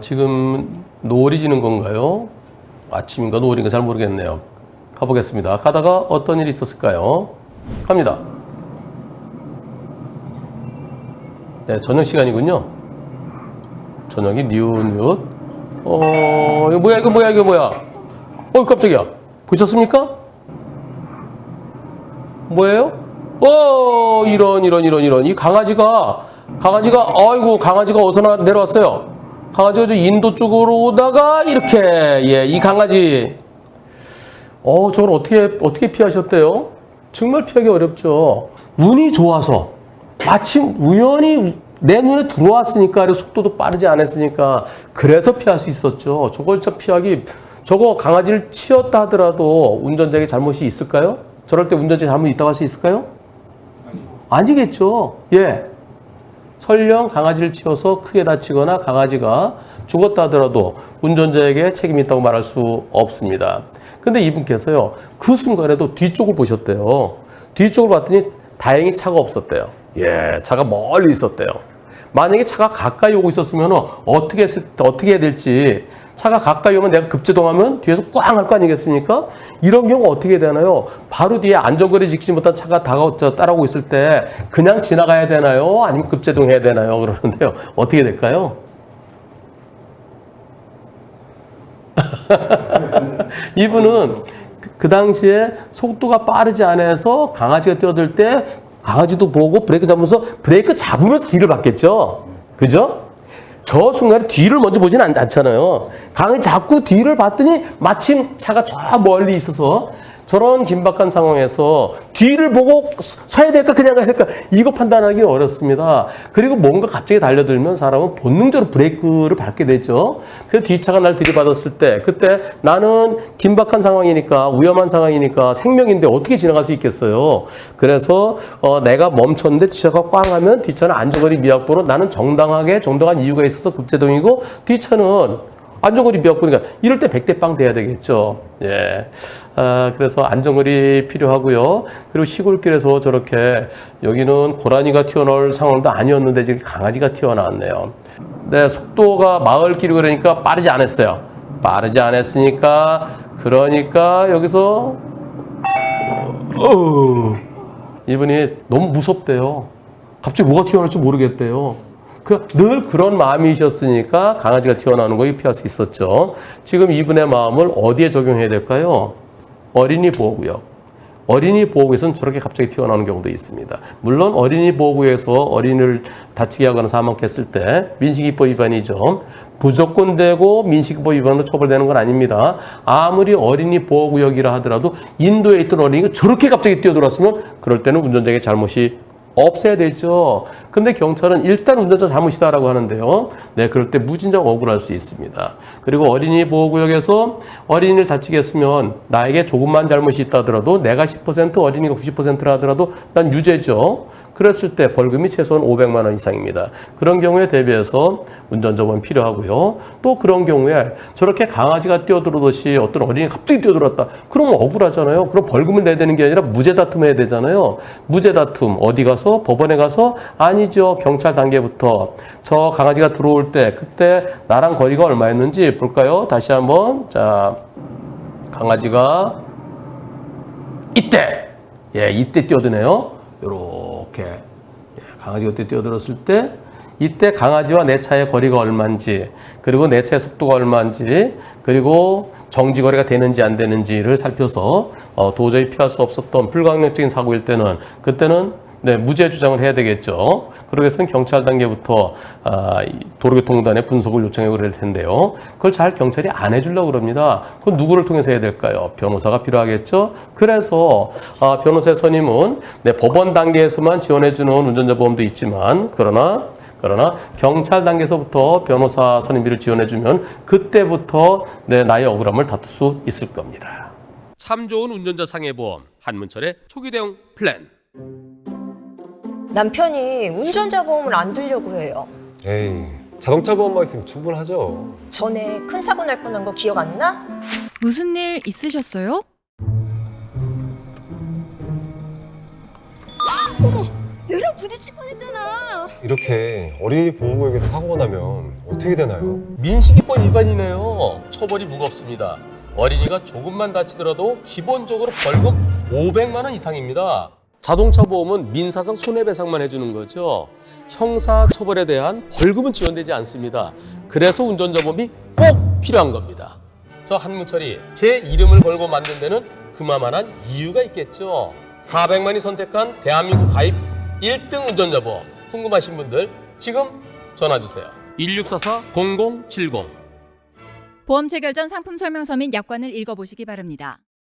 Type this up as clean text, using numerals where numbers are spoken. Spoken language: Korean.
지금 노을이 지는 건가요? 아침인가 노을인가 잘 모르겠네요. 가보겠습니다. 가다가 어떤 일이 있었을까요? 갑니다. 네, 저녁 시간이군요. 저녁이 니웃니웃. 이거 뭐야, 이거 뭐야, 이거 뭐야? 깜짝이야. 보셨습니까? 뭐예요? 이런. 이 강아지가, 아이고, 강아지가 어디서 내려왔어요? 강아지가 저 인도 쪽으로 오다가, 이렇게, 이 강아지. 저걸 어떻게 피하셨대요? 정말 피하기 어렵죠. 운이 좋아서, 마침 우연히 내 눈에 들어왔으니까, 속도도 빠르지 않았으니까, 그래서 피할 수 있었죠. 저걸 진짜 저거 강아지를 치었다 하더라도 운전자에게 잘못이 있을까요? 저럴 때 운전자에 잘못 있다고 할 수 있을까요? 아니겠죠. 설령 강아지를 치어서 크게 다치거나 강아지가 죽었다 하더라도 운전자에게 책임이 있다고 말할 수 없습니다. 근데 이분께서요, 그 순간에도 뒤쪽을 보셨대요. 뒤쪽을 봤더니 다행히 차가 없었대요. 차가 멀리 있었대요. 만약에 차가 가까이 오고 있었으면 어떻게 해야 될지, 차가 가까이 오면 내가 급제동하면 뒤에서 꽝 할 거 아니겠습니까? 이런 경우 어떻게 되나요? 바로 뒤에 안전거리 지키지 못한 차가 따라오고 있을 때 그냥 지나가야 되나요? 아니면 급제동해야 되나요? 그러는데요. 어떻게 될까요? 이분은 그 당시에 속도가 빠르지 않아서 강아지가 뛰어들 때 강아지도 보고 브레이크 잡으면서 브레이크 잡으면서 뒤를 봤겠죠? 그죠? 저 순간에 뒤를 먼저 보지는 않잖아요. 강아지 자꾸 뒤를 봤더니 마침 차가 저 멀리 있어서 저런 긴박한 상황에서 뒤를 보고 서야 될까 그냥 가야 될까 이거 판단하기 어렵습니다. 그리고 뭔가 갑자기 달려들면 사람은 본능적으로 브레이크를 밟게 되죠. 그래서 뒤차가 날 들이받았을 때 그때 나는 긴박한 상황이니까 위험한 상황이니까 생명인데 어떻게 지나갈 수 있겠어요. 그래서 내가 멈췄는데 뒤차가 꽝 하면 뒤차는 안전거리 미확보로 나는 정당한 이유가 있어서 급제동이고 뒤차는 안전거리 미확보니까 이럴 때 100대 빵 돼야 되겠죠. 그래서 안전거리 필요하고요. 그리고 시골길에서 저렇게 여기는 고라니가 튀어나올 상황도 아니었는데 지금 강아지가 튀어나왔네요. 속도가 마을길이 그러니까 빠르지 않았어요. 빠르지 않았으니까 그러니까 여기서 이분이 너무 무섭대요. 갑자기 뭐가 튀어나올지 모르겠대요. 늘 그런 마음이셨으니까 강아지가 튀어나오는 거 피할 수 있었죠. 지금 이분의 마음을 어디에 적용해야 될까요? 어린이 보호구역. 어린이 보호구에서는 저렇게 갑자기 튀어나오는 경우도 있습니다. 물론 어린이 보호구에서 어린이를 다치게 하거나 사망케 했을 때 민식이법 위반이죠. 무조건 되고 민식이법 위반으로 처벌되는 건 아닙니다. 아무리 어린이 보호구역이라 하더라도 인도에 있던 어린이가 저렇게 갑자기 뛰어들었으면 그럴 때는 운전자에게 잘못이 없애야 되죠. 근데 경찰은 일단 운전자 잘못이다라고 하는데요. 그럴 때 무진장 억울할 수 있습니다. 그리고 어린이 보호구역에서 어린이를 다치게 했으면 나에게 조금만 잘못이 있다 하더라도 내가 10% 어린이가 90%라 하더라도 난 유죄죠. 그랬을 때 벌금이 최소한 500만 원 이상입니다. 그런 경우에 대비해서 운전자범 필요하고요. 또 그런 경우에 저렇게 강아지가 뛰어들어듯이 어떤 어린이가 갑자기 뛰어들었다. 그러면 억울하잖아요. 그럼 벌금을 내야 되는 게 아니라 무죄 다툼해야 되잖아요. 무죄 다툼 어디 가서 법원에 가서 아니죠. 경찰 단계부터 저 강아지가 들어올 때 그때 나랑 거리가 얼마였는지 볼까요? 다시 한번 자 강아지가 이때 이때 뛰어드네요. 요렇게 강아지가 그때 뛰어들었을 때 이때 강아지와 내 차의 거리가 얼마인지 그리고 내 차의 속도가 얼마인지 그리고 정지거리가 되는지 안 되는지를 살펴서 도저히 피할 수 없었던 불가항력적인 사고일 때는 그때는 무죄 주장을 해야 되겠죠. 그러기 위해서는 경찰 단계부터 도로교통단에 분석을 요청하고 그럴 텐데요. 그걸 잘 경찰이 안 해주려고 그럽니다. 그건 누구를 통해서 해야 될까요? 변호사가 필요하겠죠. 그래서 변호사의 선임은 법원 단계에서만 지원해주는 운전자 보험도 있지만 그러나 경찰 단계에서부터 변호사 선임비를 지원해주면 그때부터 나의 억울함을 다툴 수 있을 겁니다. 참 좋은 운전자 상해보험 한문철의 초기 대응 플랜. 남편이 운전자 보험을 안 들려고 해요. 에이, 자동차 보험만 있으면 충분하죠. 전에 큰 사고 날 뻔한 거 기억 안 나? 무슨 일 있으셨어요? 어머, 얘랑 부딪힐 뻔했잖아. 이렇게 어린이 보호구역에서 사고가 나면 어떻게 되나요? 민식이법 위반이네요. 처벌이 무겁습니다. 어린이가 조금만 다치더라도 기본적으로 벌금 500만 원 이상입니다. 자동차 보험은 민사상 손해배상만 해주는 거죠. 형사 처벌에 대한 벌금은 지원되지 않습니다. 그래서 운전자 보험이 꼭 필요한 겁니다. 저 한문철이 제 이름을 걸고 만든 데는 그만한 이유가 있겠죠. 400만이 선택한 대한민국 가입 1등 운전자 보험. 궁금하신 분들 지금 전화 주세요. 1644-0070. 보험 체결 전 상품 설명서 및 약관을 읽어보시기 바랍니다.